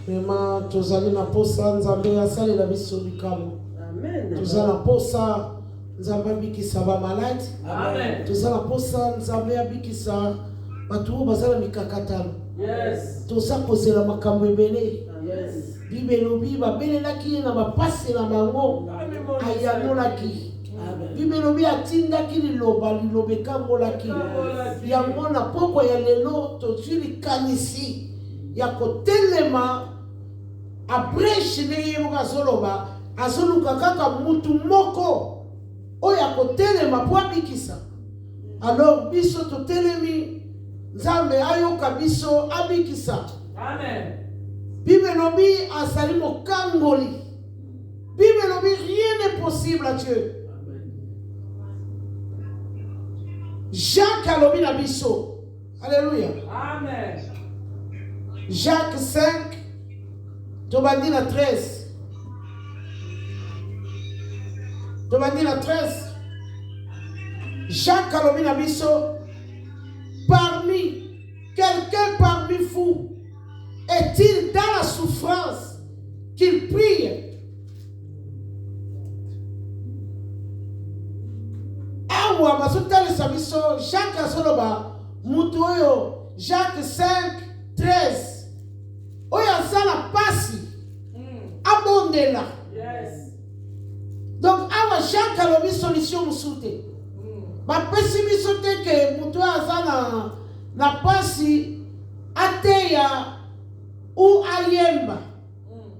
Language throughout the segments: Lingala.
Vraiment, tozali na posa nzambe asali na biso bikamo. Amen. Tozali na posa nzambe abikisa ba malade. Amen. Tozali na posa nzambe abikisa batu bazala mikakatano. Yes. Toza kozela makambo ebele. Yes. Bibelobi babelelaki na bapasi na bango ayanolaki. Bibelobi atindaki liloba lilobekangolaki. Yango na poko ya lelo tozili kanisi ya kotelema abreche ndenge yoka zoloba azoluka kaka mutu moko oya kotelema po abikisa. Alors biso totelemi nzambe ayoka biso abikisa. Amen. Bibelobi azali mokangoli. Bibelobi rien n'est possible à Dieu. Jacques alobi na biso. Alléluia. Amen. Jacques 5, tobandi na 13. Tobandi na 13. Jacques alobi na biso. Quelqu'un parmi vous est-il dans la souffrance qu'il prie? Awa masotale sabiso Jacques azoloba mutu oyo Jacques 5, 13. Oya zala pasi abondela. Yes. Donc awa Jacques alobi solution musute. Ba pesi biso te ke mutu azala na pasi ateya ou ayemba.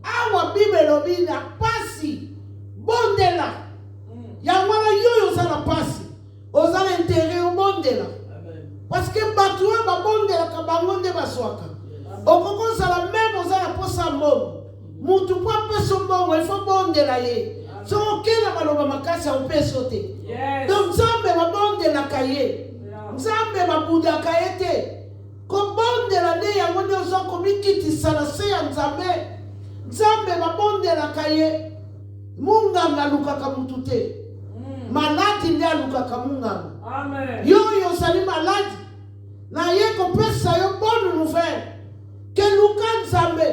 Awa Bible lobi na pasi bondela. Yangwana yoyo zala pasi. Ozala intérêt au bondela. Parce que batuwa ba bondela ka bangonde baswaka. Okoko zala même ozala posa mbongo. Mutu kwa peso mbongo il faut bondela ye. So okena baloba makasi au peso te. Donc Nzambe ba bondela kaye. Nzambe ba buda kayete. Ko bondela de yango nyozo komikiti sana se ya Nzambe. Nzambe ba bondela kaye. Munga ngalukaka mutu te. Maladi ndi alukaka munga. Amen. Yo sali maladi. Na ye ko pesa yo bonne nouvelle. Que luka Nzambe.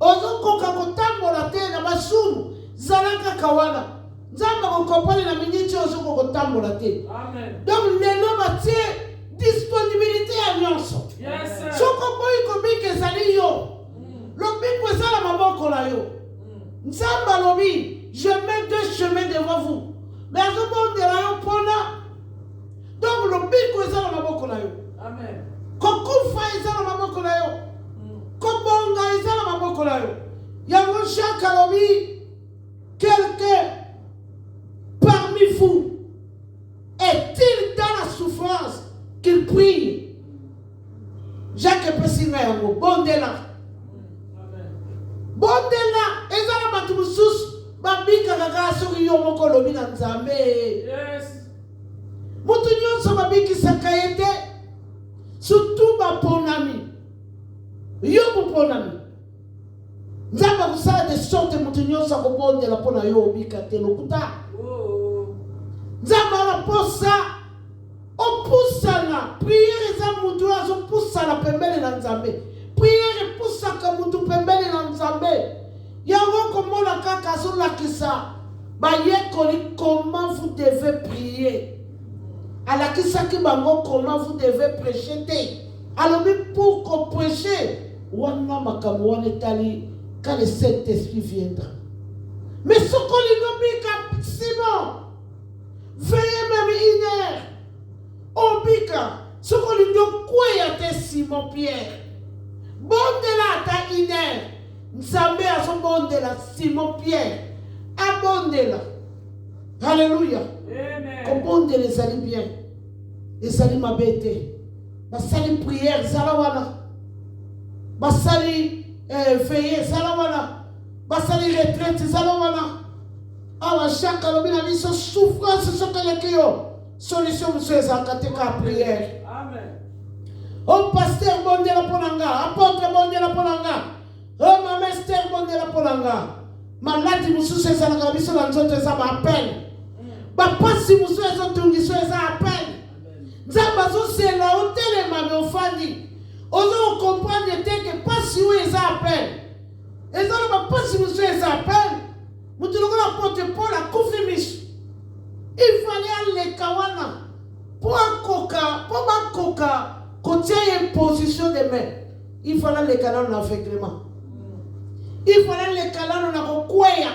Ozoko kakotambola te na basunu. Zalaka kawana. Nzambe kokopali na miniti ozoko kotambola te. Amen. Donc lelo batie disponibilité à nyonso. Yes sir. Soko boy komike zali yo. Lobiko ezala maboko la yo. Nzambe lobi, je mets deux chemins devant vous. Mais à ce moment de la yo pona. Donc lobiko ezala maboko la yo. Amen. Kokufa ezala maboko la yo. Kobonga ezala maboko la yo. Yango Jacques alobi, quelqu'un parmi vous est-il dans la souffrance qu'il prie? Jacques Pessinga yango bondela. Bondela ezala batu mususu babika kaka soki yo moko lobi na Nzambe. Yes. Mutu nyonso babiki sakayete surtout baponami. Yo buponami. Nzambe kusala de sorte mutu nyonso akobondela pona yo obika te lokuta. Nzambe ala posa opusana priere za mutu azo pusana pembele na Nzambe. Priere pusaka mutu pembele na Nzambe. Yango komona kaka solakisa bayekoli comment vous devez prier. Alakisa ki bango comment vous devez prêcher te. Alors pour qu'on prêche wana makambo wana etali quand le Saint-Esprit viendra. Mais ce qu'on lui nomme Simon, veillez même une heure. Obika, ce qu'on lui nomme quoi y Simon Pierre. Bon de la ta une heure. Nzambe a son bon de la Simon Pierre. Abondela. Alléluia. Amen. Comme bon de les alliés bien. Les alliés m'abêter. Basali prière, zalawana. Basali veillée, zalawana. Basali retraite, zalawana. Awa chaque alobina biso souffrance sokeleke yo. Solution monsieur zakateka prière. Amen. Oh pasteur bon de la ponanga, apôtre bon de la ponanga. Oh maman Esther bon de la ponanga. Maladi mususu ezalaka biso na nzoto eza ba appel. Ba pasi mususu ezotungiso eza appel. Nzamba zosela otelema me ofandi. Ozo comprendre te que pasi ou eza appel. Et ça, on va pas si monsieur s'appelle. Nous devons porte-Paul à confirmer. Il fallait aller kawana pour un coca, côté une position de main. Il fallait les canaux en aveuglement. Il fallait les canaux en koya.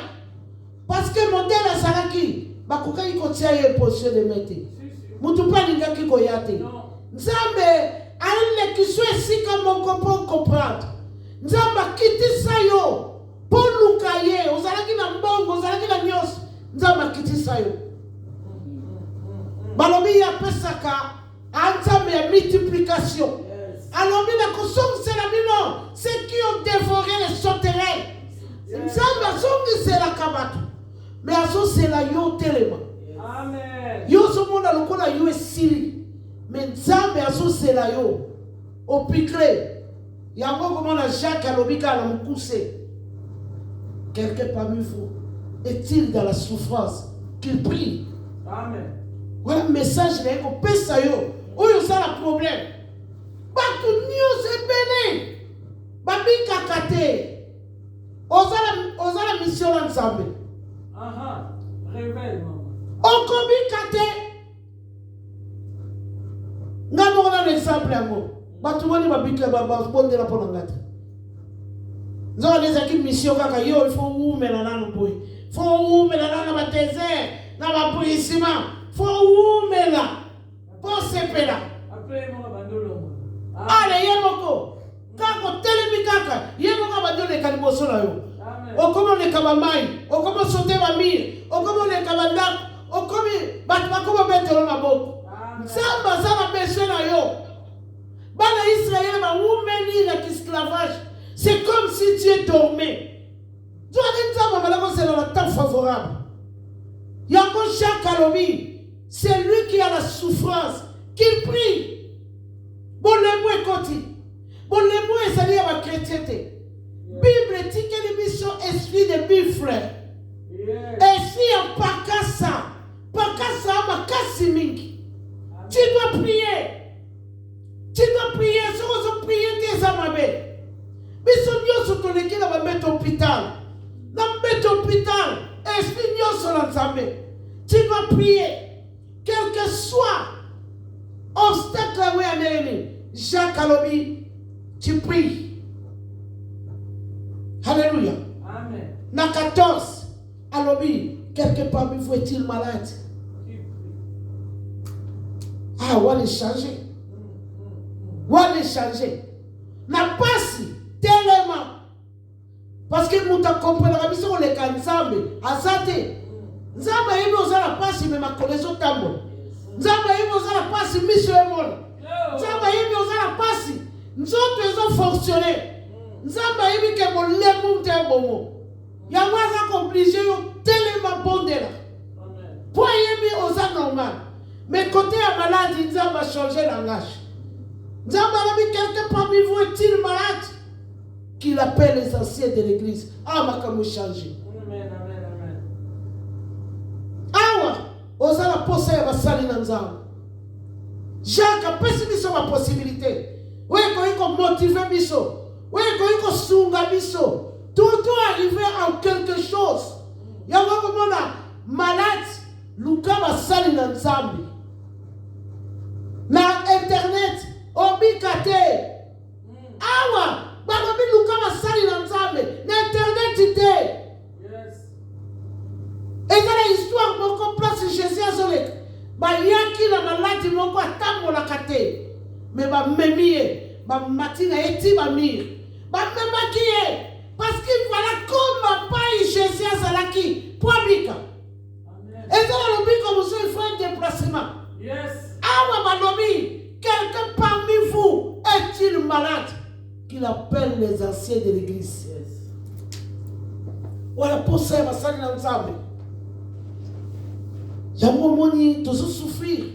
Parce que mon modèle à Saraki, bakoka il côté une position de main. Mutu pas l'inga qui koyate. Nzambe, allez qui soit ici comme on comprendre. Nzamba kiti sayo. Pour nous cailler, aux alaki na mbongo, aux alaki na nyos. Nzamba kiti sayo. Balobi ya pesaka, ensemble ya multiplication. Alors, c'est la bino, ceux qui ont dévoré les sauterelles. Nzamba songi c'est la kabatu. Mais aso c'est la yo telema. Amen. Yo so mona lokola yo esili. Mais Nzamba aso c'est la yo. Au piclé. Yango comment la Jacques alobika la mukuse. Quelqu'un parmi vous est-il dans la souffrance qu'il prie? Amen. Voilà le message là qu'on peut ça yo. Où y a le problème? Batu news est béni. Babi kakate. Osa la mission ensemble. Aha. Révèle maman. Okobi kate. Ngamo na l'exemple yango. Batu wani babi ka baba bonde la ponangata. Nzo les équipes mission kaka yo il faut oumela nanu boy. Faut oumela nanu ba désert, na ba polissima. Faut oumela. Pour sepela. Après mo bandolo. Allez yemoko. Kako telemi kaka, yemoko bandolo kaliboso na yo. Amen. Okomo le kabamai, okomo sauter ba mir, okomo le kabanda, okomi batako betelo na boko. Nzamba za besoin na yo. Bana Israël ba oumeli la esclavage. C'est comme si Dieu dormait. Dieu c'est dans le temps favorable. Yango Jacques Alobi, c'est lui qui a la souffrance, qu'il prie. Bon, le mot est conti. Bon, le mot est sali à la chrétienté. Bible dit que l'émission esprit de mille frères. Esprit en pakasa. Pakasa ma kasimingi. Tu dois prier. Tu dois prier. Si vous priez, tes amabés. Biso nyoso toleki na bamete hôpital. Na bamete hôpital, esprit nyoso na Nzambe. Tu dois prier. Quel que soit obstacle à Wéanéni, Jacques Alobi, tu pries. Alléluia. Amen. Na 14, Alobi, quelque parmi vous est-il malade? Ah, on va les changer. On va les changer. Na pasi. Tellement. Parce que nous avons compris la mission de Nzambe. Azate. Nzambe yemi ozala pasi me makolezo tambo. Nzambe yemi ozala pasi mission emona. Nzambe yemi ozala pasi. Nzoto ezo fonctionner. Nzambe yemi ke bolemu mtembomo. Yango aza obligé yo tellement bondela. Pour yemi oza normal. Mais côté à maladie, Nzambe a changé langage. Nzambe a mis quelqu'un parmi vous est-il malade? Qu'il appelle les anciens de l'église. Ah, ma comme changer. Amen, amen, amen. Awa, osala posa ya basali na Nzambe. Jacques a pessimiste ma possibilité. Oui, quand il motiver biso. Oui, quand il sunga biso. Tout arriver en quelque chose. Yango komona malade, luka basali na Nzambe. Na internet, obikate. Awa. Balobi luka basali na Nzambe na internet ite. Yes. Ezala histoire moko place Jésus azoleka. Ba yaki na maladi moko atambola kate. Mais ba memie, ba matina eti ba mir. Ba memaki ye parce qu'il voilà comme pas Jésus azalaki pour bika. Amen. Ezala lobi comme ça il faut un déplacement. Yes. Awa balobi quelqu'un parmi vous est-il malade? Qu'il appelle les anciens de l'église. Voilà pour ça, va s'en ensemble. Yango moni, tous souffrir.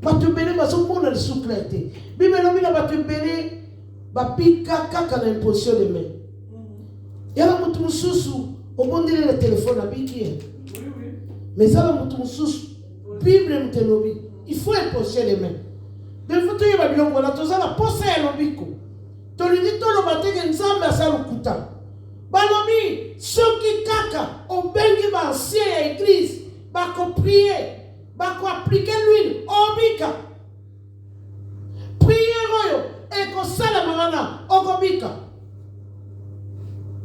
Pas te bénir, mais au monde le souffleté. Bible nomi na pas te bénir, ba pika kaka na imposition de main. Yala mutu mususu, au monde le téléphone à biki. Oui oui. Mais ça la mutu mususu, Bible mtelobi. Il faut imposition de main. Mais vous te yeba bilongo na toza la posa ya lobiko. Tolini tolo bateke Nzambe asala kuta. Balobi, ceux qui kaka, au bengi ba ancien église, ba ko prier, ba ko appliquer l'huile, obika. Prier royo, et ko sala marana, obika.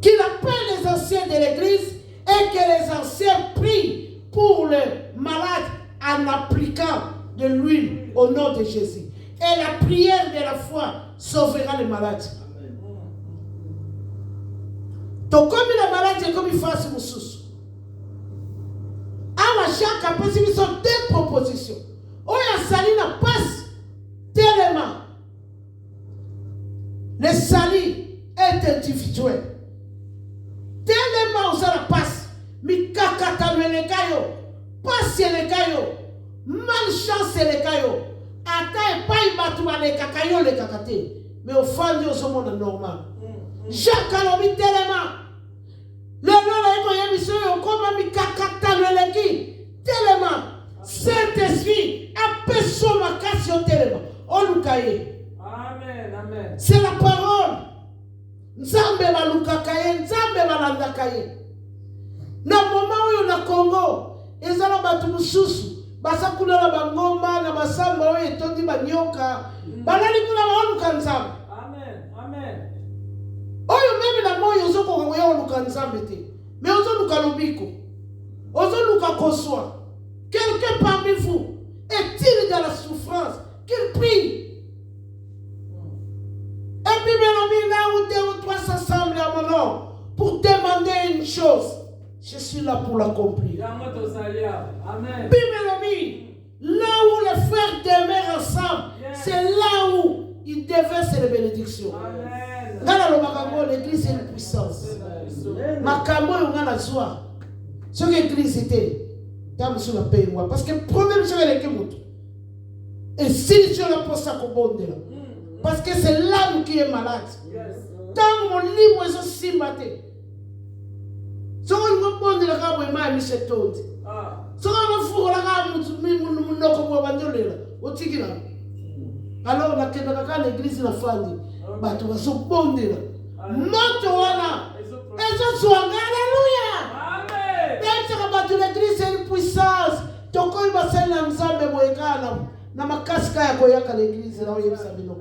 Qu'il appelle les anciens de l'église et que les anciens prient pour les malades en appliquant de l'huile au nom de Jésus. Et la prière de la foi sauvera les malades. Donc comme la maladie est comme il fasse Moussous. À chaque après ils sont deux propositions. Oya Salina passe tellement. Le sali est individuel. Tellement ça passe. Mi kakata le kayo. Passe le kayo. Malchance le kayo. Ata et pas y battu le kakayo le kakate. Mais au fond de ce monde normal. Jacques Alobi tellement. Le nom de l'émission est comme mi kakata le leki. Tellement. Saint-Esprit a perçu ma casse tellement. On nous caille. Amen, amen. C'est la parole. Nzambe baluka kaye, nzambe balanda kaye. Na moment où na Congo, ezala batu mususu, basa kuna na bangoma na basamba oyo etondi banyoka, balali kuna baluka nzambe. Amen, amen. Oyo meme na moyo zoko ngoya oluka nzambe te. Mais ozo luka lobiko. Ozo luka koswa. Quelqu'un parmi vous est-il dans la souffrance qu'il prie? Et puis, là où deux ou trois s'assemblent à mon nom pour demander une chose, je suis là pour l'accomplir. Amen. Là où les frères demeurent ensemble, c'est là où ils déversent les bénédictions. Amen. L'église est une puissance. Makambo yongana zwa. Ce que l'église était, parce que le problème c'est avec les et si je ne peux pas comprendre, parce que c'est l'âme qui est malade. Tant mon livre est aussi maté. Si on ne peut pas dire que je suis mis tonde. Si on ne peut pas dire alors la l'église la fandi. Tu vas se pondre. Motoana. Et je suis alléluia. Amen. L'église est une puissance. Toko iba sena nzambe boyekana. Na makaska ya koyaka l'église na oyebisa bino.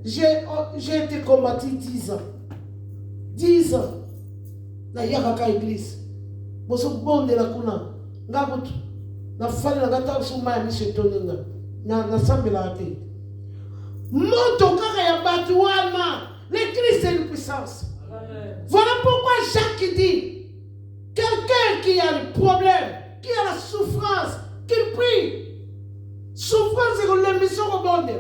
J'ai été combattu 10 ans. 10 ans. Na yaka église. Boso bonde la kuna. Ngabutu. Na fali na gata suma ya mise toninga. Na sambe la ate. Moto kaka ya batu wana. L'église est une puissance. Amen. Voilà pourquoi Jacques dit quelqu'un qui a le problème, qui a la souffrance, qui prie. Souffrance c'est que l'émission au monde.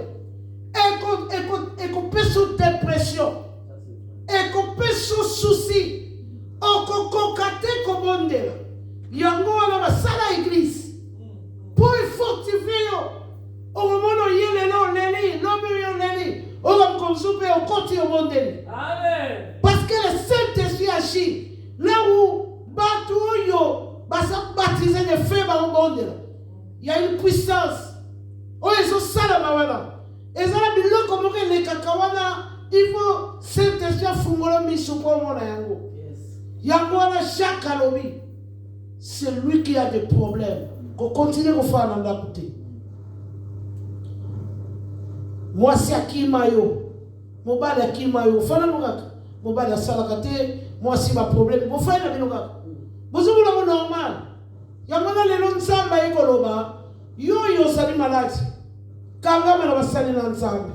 Et qu'on peut sous dépression. Et qu'on peut sous souci. Et qu'on concate comme monde. Yango on a sala église. Pour fortifier. Au moment où il y a l'homme, on va comme souper au côté au monde. Parce que le Saint-Esprit agit. Là où Batouyo va se baptiser des feux au monde. Il y a une puissance. Oh, ils sont salama wana. Et ça la bilo comme que les kakawana, il faut Saint-Esprit fungolo misupo mona yango. Yango wana chaque alobi. C'est lui qui a des problèmes. Qu'on continue à faire dans la côté. Moi c'est Akimayo. Mobile Akimayo. Fana mugaka. Mobile salakate. Moi c'est ma problème. Vous faites la binogaka. Vous avez le normal. Yango na lelo nzamba ekoloba. Yo sali malade. Kangama na basali na nzambe.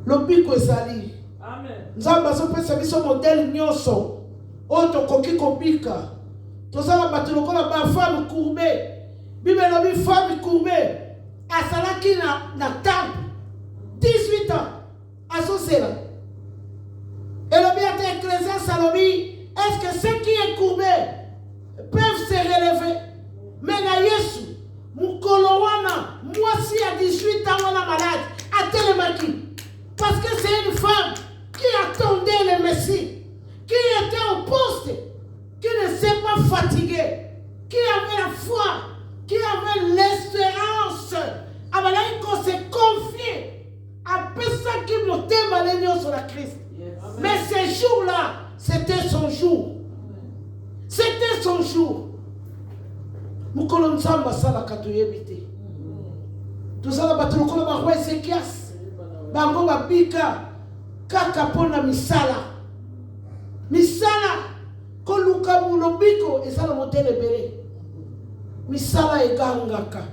Lobiko ezali. Amen. Nzamba so pesa biso modèle nyonso. Oto koki kobika. Tozala batu lokola ba femme courbée. Bible lobi femme courbée. Asalaki na temple. 18 ans. Asosela. Et lobi ate Ecclésiaste alobi, est-ce que ceux qui est courbé peuvent se relever? Mais na Yesu Mukolowana, moi si à 18 ans on a malade, à Télémaki. Parce que c'est une femme qui attendait le Messie, qui était au poste, qui ne s'est pas fatiguée, qui avait la foi, qui avait l'espérance. Abalaï qu'on s'est confié à personne qui me témoigne sur la Christ. Mais ces jours-là, c'était jour. C'était son jour. Mukolo nzamba sala katoyebite. Tozala bato lokola ba roi Ezekias. Bango babika kaka pona misala. Misala koluka mulobiko ezala modele bele. Misala egangaka.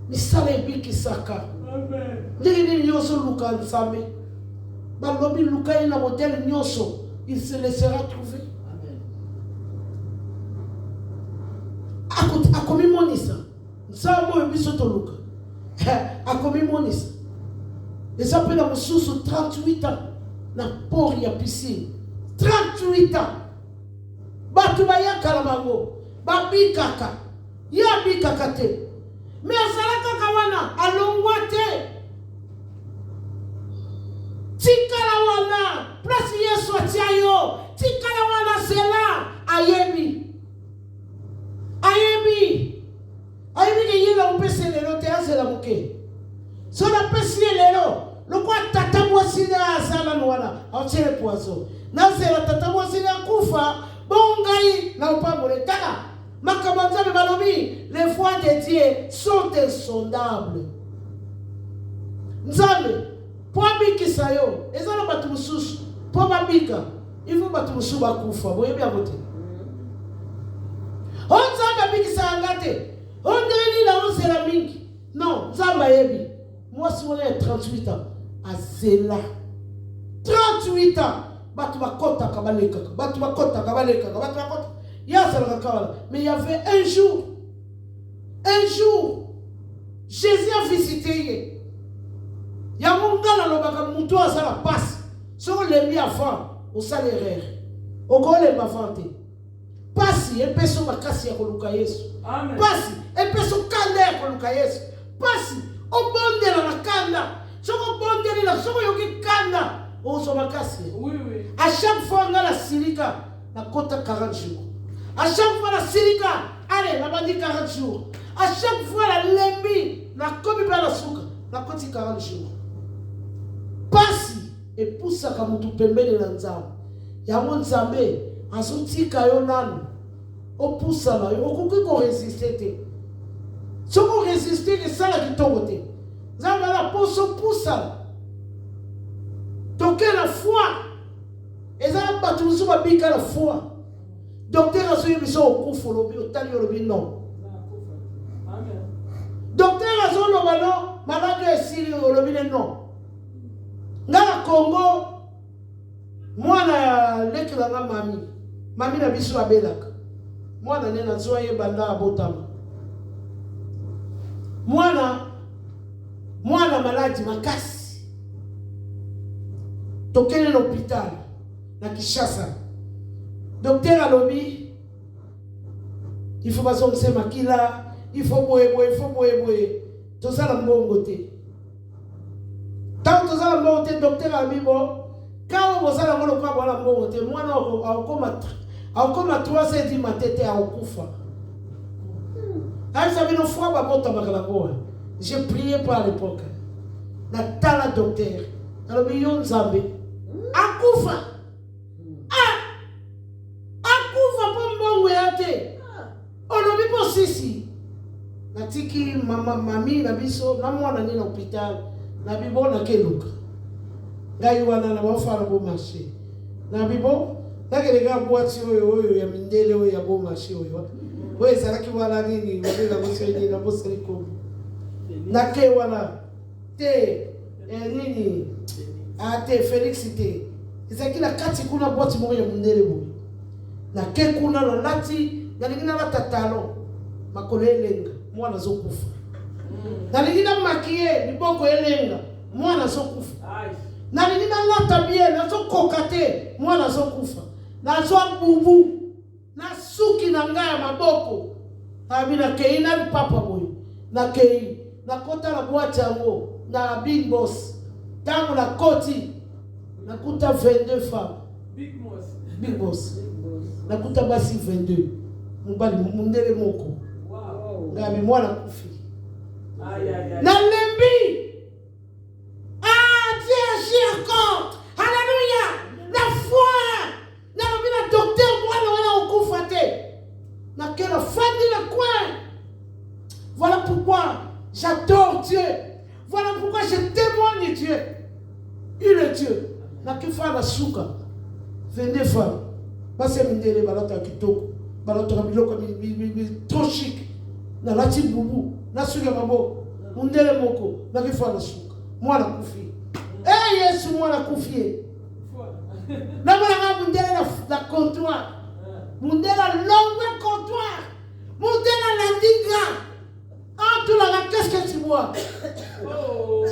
Misala ebikisaka. Ndenge nini nyonso luka nzambe. Balobi luka ina modele nyonso. Il se laissera trouver. Akomi monisa. Nzambe oyebiso toluka. Akomi monisa. Eza mpe na mosusu 38 ans na port ya piscine. 38 ans. Bato bayaka na bango. Babikaka. Ya bikaka te. Mais azalaka kawana alongwa te. Tikala wana. Place Yesu atia yo. Tikala wana sela. Ayebi. Ayebi. Ayebi ke yela upese lelo te azela muke. So na pesi lelo. Loko tata mwasine azala nwana. Autiele poison. Na zela tata mwasine akufa. Bongai na upamule. Taka. Makamanzabe balobi. Les voies de Dieu sont insondables. Nzambe. Po abikisa yo. Ezala batu mususu. Po babika. Ifu batu mususu bakufa. Boyebi akote. Nzambe abikisa angate. Ondeni la onzela mingi. Non. Nzambe yebi. Moi si on est 38 ans. Azela. 38 ans. Batu bakota kabaleka. Batu bakota kabaleka. Batu bakota. Mais il y avait un jour, Jésus a visité. Il y a un gars là, qui a fait la passe. Si on l'a mis avant, au salaire, au gars l'a inventé. Passe, et puis son makasi à koluka Yesu. Passe, et puis son kanda à koluka Yesu. Passe, au bonde la kanda. Si on bonde la, si on yoki kanda, au son makasi. Oui, oui. À chaque fois, on a la silika, la kota 40 jours. À chaque fois, la silika, allez, la bandi 40 jours. À chaque fois, la lembi, la komi la souka, la koti 40 jours. Pasi, et pousse à kamutu pembe de l'anzam. Yamon Zambé, à son tika yonan, au pousse à la, au kouki qu'on résistait. Si on résistait, c'est ça qui tombe. Zamba la pousse à donc la foi. Et ça, tu me souviens bien la foi. Docteur a suivi son coup, au tali non. Docteur a son non, malade est siri au non. Dans le Congo, moi, je suis mami na biso abelaka. Moi, je suis zoye banda abotama. Moi, malade makasi. Tokene l'hôpital na Kinshasa. Docteur alobi, il faut pas se makila, il faut boye. Tout ça la mbongo te. Tant tout ça la mbongo te, docteur alobi bon, quand on va la mbongo kwa la mbongo te, moi non, au comme 3h du matin te au kufa. Aïe, ça vient une fois ba bota bakala boa. J'ai prié pour à l'époque. Na tala docteur. Alobi yon Nzambe. Akufa. Olobi po sisi natiki mami na biso na mwana ni na hôpital na bibo na keluka ngai wana na bafala bo marché na bibo nakeleka boîte oyo ya mindele oyo ya bo marché oyo ezalaki wana nini wabela boseli na boseli ko na ke wana te nini te Félix te ezalaki na kati kuna boîte moko ya mindele boyo na ke kuna na lati nalingina batatalo makolo elenga mwana zokufa nalingina makiye liboko elenga mwana zokufa nalingina lata bien nazokoka te mwana zokufa nazo bubu na suki na ngaya maboko abina kei na papa boyo na kei na kota la boîte yango na big boss tango na koti nakuta 22 femmes big boss nakuta basi 22 mubali mundele moko ngabi mwana kufi na lembi Dieu agit encore. Alléluia. La foi. Na docteur 22 femmes. Parce que Mindele balata kitoko, balata biloko trop chic. Na lati bubu, na suga mabo, Mindele moko, na kifa na suka. Moi la kufi. Eh Yesu moi la kufi. Na bala Mindele la comptoir. Mindele la longue comptoir. Mindele la dinga. Ah tu la qu'est-ce que tu bois? Oh.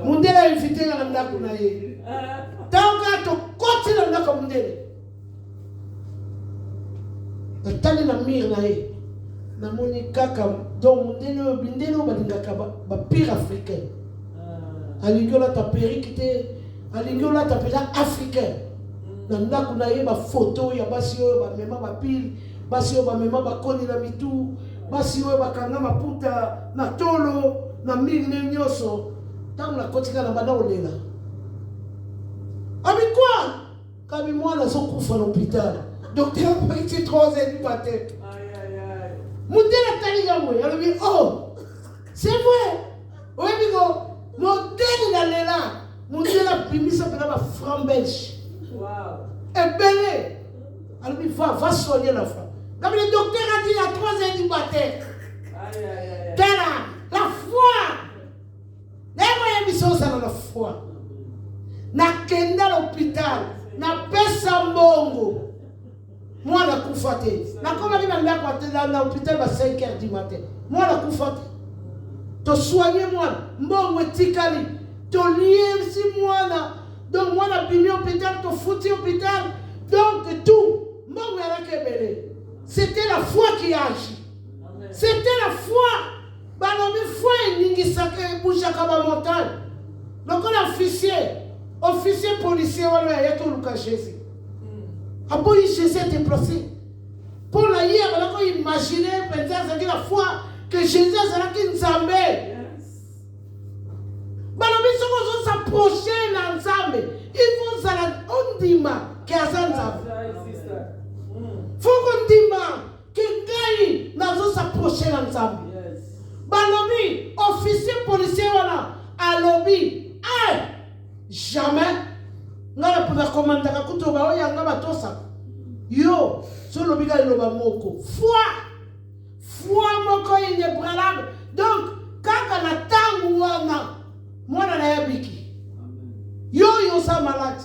Mindele a invité na ndako na ye. Tanga to koti na ndako Mindele. Natali na mir na ye. Na moni kaka donc Mindele balingaka ba pire africain. Alingola ta perikite, alingola ta pera africain. Na ndako na ye ba photo ya basi oyo ba mema ba pile, basi oyo ba mema ba koni na mitu, basi oyo ba kanga maputa na tolo na mir ne nyoso. Tant la kotika na bana olela. Ami quoi? Kabi moi na son kufa à l'hôpital. Docteur a pris 3 heures du matin. Aïe aïe aïe. Moudela taliga moi. Elle dit oh, c'est vrai. Oui bigo, modèle na lela. Moudela bimi ça pena ba franc belge. Wow. Et belé. Elle dit va soigner la femme. Comme le docteur a dit à 3 heures du matin. Aïe aïe aïe. La foi. La foi. Na kenda l'hôpital, na pesa mbongo. Moi la kufate. Na koma ni na kwa na hôpital à 5 heures du matin. Moi la kufate. To soigner moi, mbongo tikali. To lier si moi na. Donc moi la bimi hôpital, to fouti hôpital. Donc tout, mbongo ya kebele. C'était la foi qui agit. C'était la foi. Balobi foi ningi sake boucha kama montagne. Donc officier policier wala ya to luka Jésus. Abo yi Jésus était placé. Pour la hier on a imaginer peut-être la foi que Jésus a qui Nzambe. Balobi soko s'approcher na Nzambe. Il faut ça ondima que azanza. Faut qu'on dima que ngai na zo s'approcher na Nzambe. Balobi officier policier wala alobi jamais ngala pona komanda ka kutoba oya ngaba tosa yo solo biga loba moko foi moko inébranlable. Donc kaka na tangu wana mwana na yabiki yo sa malade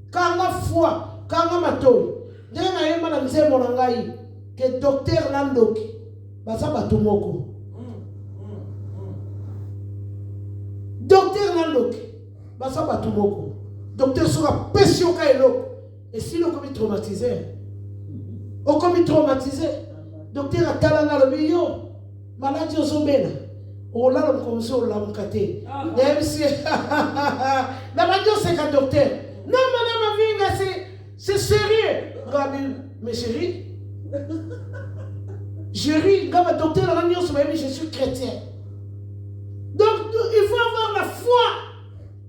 kanga foi kanga matoi ndenge na yema na mzee mona ngai ke docteur Nandoki basa bato moko docteur Nandoki basa bato moko docteur sera pression ka eloko et si le comme traumatisé o comme traumatisé docteur atalanga le bio maladie ozobena o la lo comme ça o la mkate même si la maladie c'est que docteur non madame Vinga c'est sérieux Gabi mais chérie je ris comme docteur la radio mais je suis chrétien. Donc il faut avoir la foi.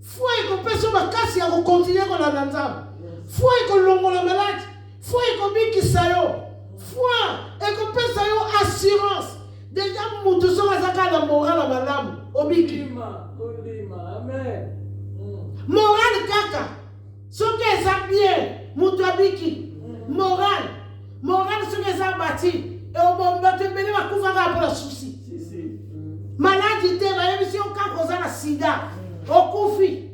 Foi et qu'on peut se casser et continuer qu'on a dans l'âme. Foi et qu'on l'ongo la malade. Foi et qu'on bik sayo. Foi et qu'on peut sayo assurance. Déjà mutu so azaka la morale la malade. Obiki. Amen. Morale kaka. Ce que ça bien mutu abiki. Morale ce que ça bâti. Et au moment de venir à couvrir pour le souci. Maladie de la émission quand on a la sida. Au koufi.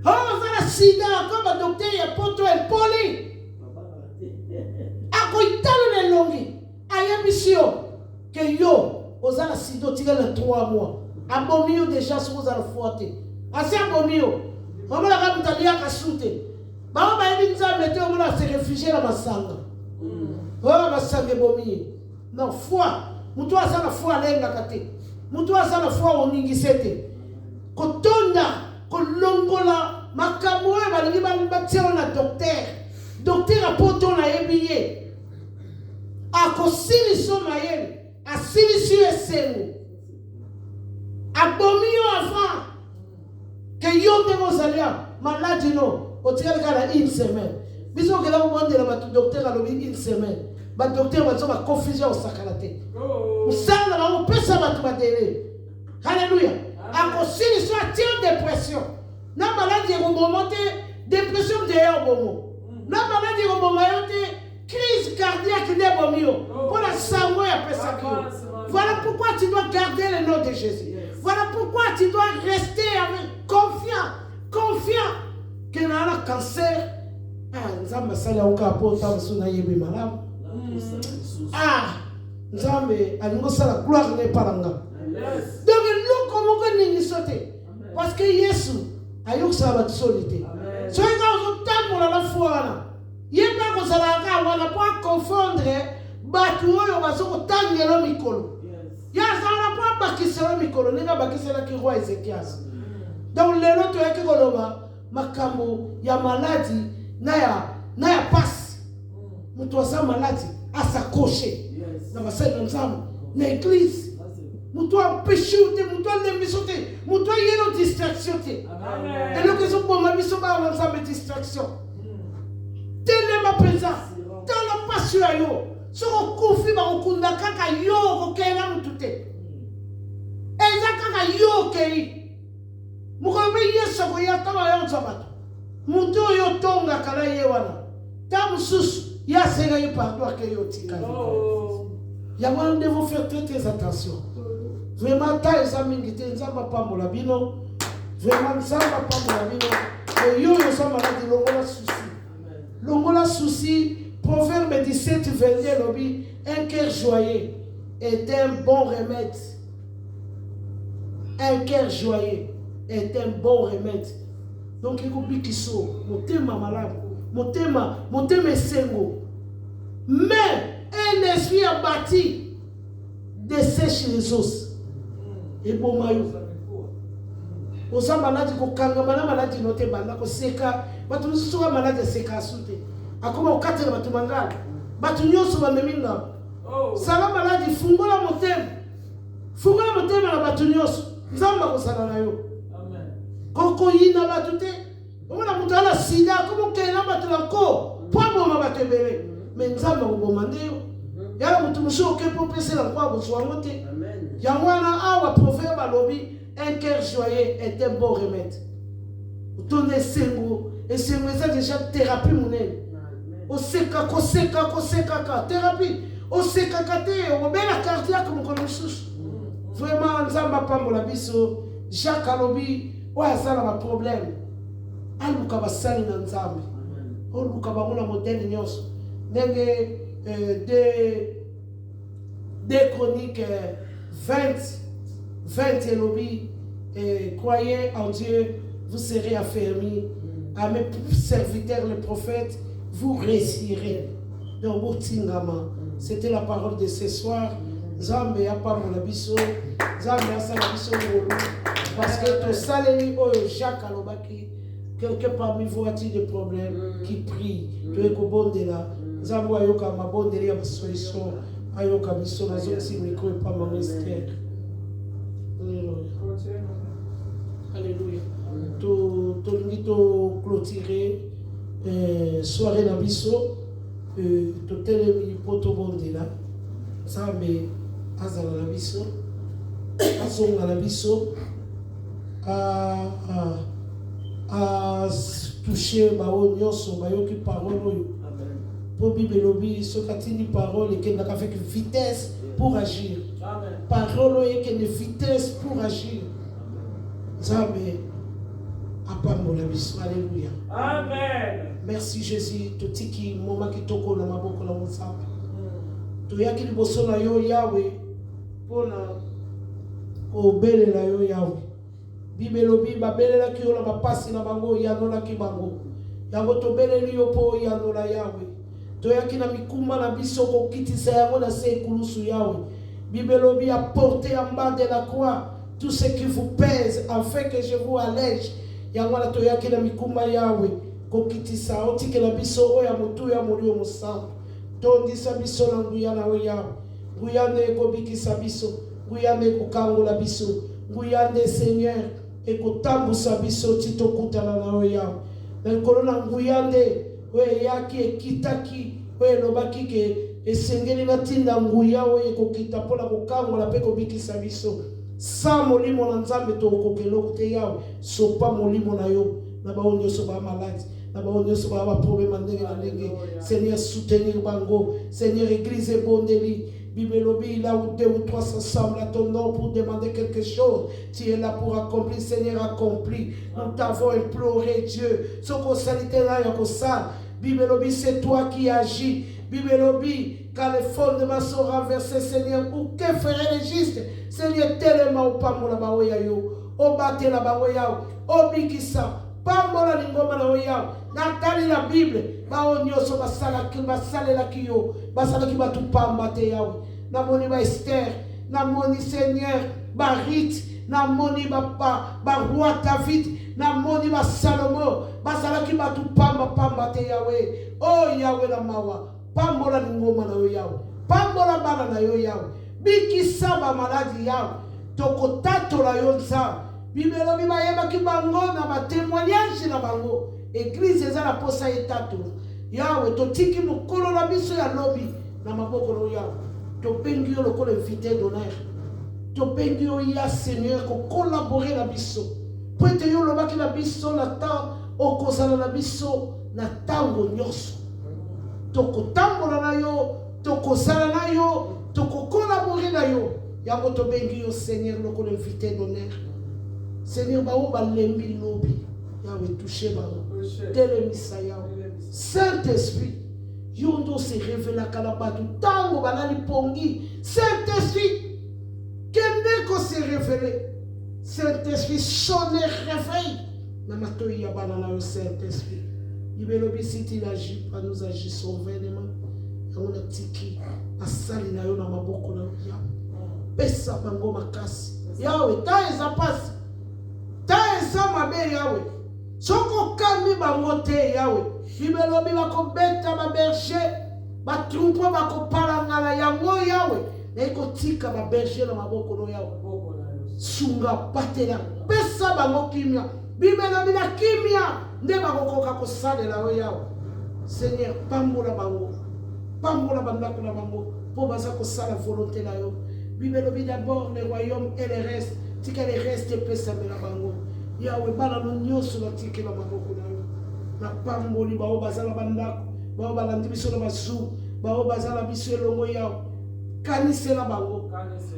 On a la sida comme un docteur et un poteau et poli. A quoi il t'a le longi. A émission que yo, on a la sida tiré les 3 mois. A bomio déjà sur vous à la fouette. A c'est un bomio. On va la ramener à Kassoute. Bah on va éviter ça mettre on va se réfugier dans ma sangue. Oh ma sangue bomie. Non foi. Mutu asana foi lenga kate. Mutu asana foi oningisete. Kotonda kolongola makamwe balingi batia na docteur. Docteur apoto na yebiye. Akosili so mayele. Asili si esenu. Abomio avant que yo de mosalia malade no. Otikala kala une semaine. Biso que là on demande la docteur alobi une semaine. Ba docteur va so ba confusion au sakalate. Musala ba opesa ba tubatele. Hallelujah. Akosili dépression. Na maladie remonte dépression derrière bomo. Na maladie remonte crise cardiaque de bomio. Pour la sango ya pesaki. Voilà pourquoi tu dois garder le nom de Jésus. Voilà pourquoi tu dois rester avec confiant que dans le cancer nzambe sala oka pota msuna yebe malamu. Nzambe alingo sala gloire ne paranga. Donc nous comment que ni sauter parce que Yesu ayok sala batsolité. So ika otambola la foi wana. Yeba ko sala ka wana pour confondre batu oyo bazoko tangelo mikolo. Ya sala pour bakisela mikolo ninga bakisela ki roi Ezekias. Donc les autres yaki koloba makambo ya maladie na ya passe. Mutu asa maladie asakoche. Na basali nzambe na église. Mutu empêcher te mutu lembisote mutu yelo distraction te. Amen. Et donc ils ont ma biso ba nzambe distraction. Telle ma présence. Dans la passion yo. So kofi ba okunda kaka yo ko kena mutu te. Eza kaka yo kei. Mukobe Yesu ko ya kama ya nzambato. Mutu yo tonga kala ye wana. Tamu susu ya senga yi pardon ke yo tika. Nous devons faire très attention. Vraiment, ta examine te nzamba pambola bino. Vraiment nzamba pambola bino. Et yo sommes malade longola souci. Longola souci. Proverbe 17 22 lobi, un cœur joyeux est un bon remède. Un cœur joyeux est un bon remède. Donc il faut que so, motema malade, motema sengo. Mais un esprit abattu dessèche les os. Et bon maillot. Osa malade ko kanga malade note banda ko seka, batu nsuka malade seka asute. Akoma okatela batu mangala. Batu nyoso bameminga. Sala malade fungola motema. Fungola motema na batu nyoso. Nzamba ko sala na yo. Amen. Koko yina batu te. Omona mutala sida komo kena batu lako. Pabo mabatu bebe. Mais nzamba ko bomande yo. Yala mutu musho ke popese la kwa boswango te. Amen. Yangwana awa proverbe alobi un cœur joyeux est un bon remède. Utonde sengo et sengo ça déjà thérapie monene. Oseka ka thérapie. Oseka kate obela cardiaque mon konosus. Vraiment nzamba pambola biso Jacques alobi wa sala ba problème. Aluka basali na nzambe. Oluka bangula modèle nyonso. Ndenge des Chroniques 20 elobi croyez en Dieu, vous serez affermis. À mes serviteurs les prophètes, vous réussirez. Donc, c'était la parole de ce soir. Zambé a pas mon abisso. Zambé a sa abisso. Parce que tout ça, les Jacques Alobaki, quelque parmi vous a-t-il des problèmes qui prient. Tu es au bon de là. Zambé a yoka ma bonne de la solution. A yoka bisso, la zone si micro et pas mon mystère. Alléluia. Tu clôturer soirée na biso to tele poto bonde là ça mais azala na biso azonga na biso a toucher bao nyonso bayoki parole oyo po bible lobi sokatini parole ekendaka avec vitesse pour agir. Amen. Parole oyo ekende vitesse pour agir. Nzambe apambola biso. Alléluia. Amen. Merci Jésus. Totiki moma kitoko na maboko na Nzambe. Toyaki liboso na yo Yahweh pona obelela yo Yahweh. Bible lobi babelela ki yo na bapasi na bango yanola ki bango. Yango tobeleli yo po yanola Yahweh. Toyaki na mikuma na biso ko kitisa yango na se kulusu Yahweh. Bible lobi a porté en bas de la croix tout ce qui vous pèse, afin que je vous allège. Yangwana toyaki na mikuma Yahweh, kokitisa otike la biso oya mutu ya mulio musambu. Tondisa biso na nguyana o Yahweh. Nguyane ekobikisa biso, nguyane ekokangola biso, nguyane Seigneur ekotambusa biso titokutana na o Yahweh. Na nkolo na nguyane we yaki ekitaki we lobaki ke esengeli na tinda nguya we kokita pola kokangola pe kobikisa biso. Sans molimo na nzambe tokokeloko te yawe. Sopa molimo na yo. Na ba onyoso ba malade. Na ba onyoso ba problème ndenge na ndenge. Seigneur, soutenir bango. Seigneur, église bondeli. Bible lobby, là où 2 ou 3 s'assemblent à ton nom pour demander quelque chose. Tu es là pour accomplir, Seigneur, accompli. Nous t'avons imploré, Dieu. Ce qu'on salite là, il y a ça. Bible lobby, c'est toi qui agis. Bible lobby, quand les fondements sont renversés, Seigneur, ou que ferait les justes? Seigneur, tellement au pamo la baoya yo, au bate la baoya, au bikisa, pamo la lingoma la oya, natali la Bible, bao nyoso basala ki basale la kiyo, basala ki batu pamba te yawe. Na moni ba Esther, na moni Seigneur, ba Rit, na moni ba roi David, na moni ba Salomo, basala ki batu pamba te yawe. Oh yawe na mawa, pambo la lingoma na yo yawe, pambo la bana na yo yawe. Bikisa ba maladi yawe, toko tato la yo nza. Bibelo biba yeba ki bango na ba témoignage na bango. Église eza la posa etato. Yawe totiki mukolo na biso ya lobi na maboko no yawe. Topengi yo lokolo invité d'honneur. Topengi yo ya Seigneur ko collaborer na biso. Poete yo lobaki na biso na ta okozala na biso na tango nyonso. Toko tambola na yo, toko sala na yo, toko collaborer na yo. Yango topengi yo Seigneur lokolo invité d'honneur. Seigneur bao balembi lobi. Yahweh touché bao. Telemisa Yahweh. Saint-Esprit. Yondo se révèle à Kalabatu. Tango banali pongi. Saint-Esprit. Kendeko se révélé. Saint-Esprit sonne réveil. Namato yabana na yo Saint-Esprit. Ibelobi siti la jipa nous agissons vainement. Yahweh na tiki. Asali na yo na maboko na yo. Pesa bango makasi. Yahweh ta eza pasi. Ta eza mabe Yahweh. Soko kami bango te Yahweh. Bibelobi bako beta ba berger. Ba trompo bako palangala yango Yahweh. Eko tika ba berger na maboko no Yahweh. Sunga patela. Pesa bango kimia. Bibelobi na kimia. Nde bako koka kosale la yo Yahweh. Seigneur, pambola bango. Pambola bandako na bango. Po baza kosala volonté na yo. Bibelobi d'abord le royaume et le reste. Tika le reste pesa na bango. Yahweh bana no nyoso na tiki na maboko na yo. Na pamboli bao bazala bandako. Bao balandi biso na basu. Bao bazala biso elongo yao. Kanisela bango.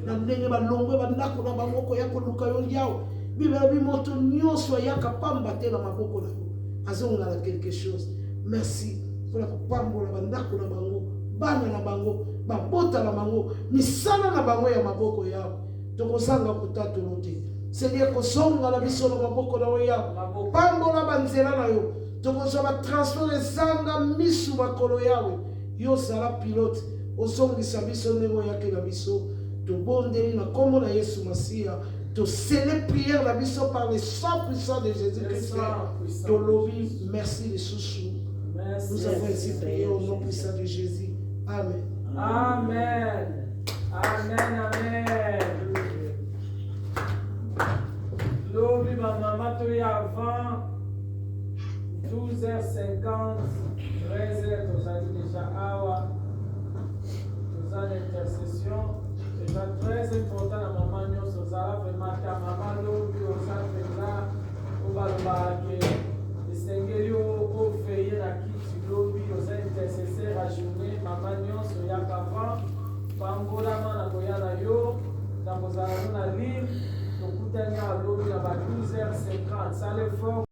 Na ndenge balongwe bandako na bango ko yako luka yo yao. Bibelobi moto nyoso yaka pamba te na maboko na yo. Azonga na quelque chose. Merci pour la pambola bandako na bango. Bana na bango. Babota na bango. Misala na bango ya maboko yao. Tokozanga kutatu lote. Seigneur kosonga la biso na maboko na oya. Pambola banzela na yo. Tokozo ba transfert zanga misu makolo yawe. Yo sala pilote. Ozongisa biso ndenge yake na biso. Tobondeli na kombo na Yesu Masia. To sceller prière la biso par le sang puissant de Jésus-Christ. Tolobi, merci les chouchous. Nous avons ainsi prié au nom puissant de Jésus. Amen. Amen. Amen. Amen. Lobi maman toi avant 12h50, 13h, nous avons déjà awa, nous avons l'intercession. C'est très important à maman nous sommes vraiment ta maman lobi au centre là au balbake. Le Seigneur au veiller la kiti lobi aux intercesseurs à journée maman nous sommes ya avant pambola mana koyana yo dans vos armes na ligne. Donc, vous avez à 12h50, ça l'effort.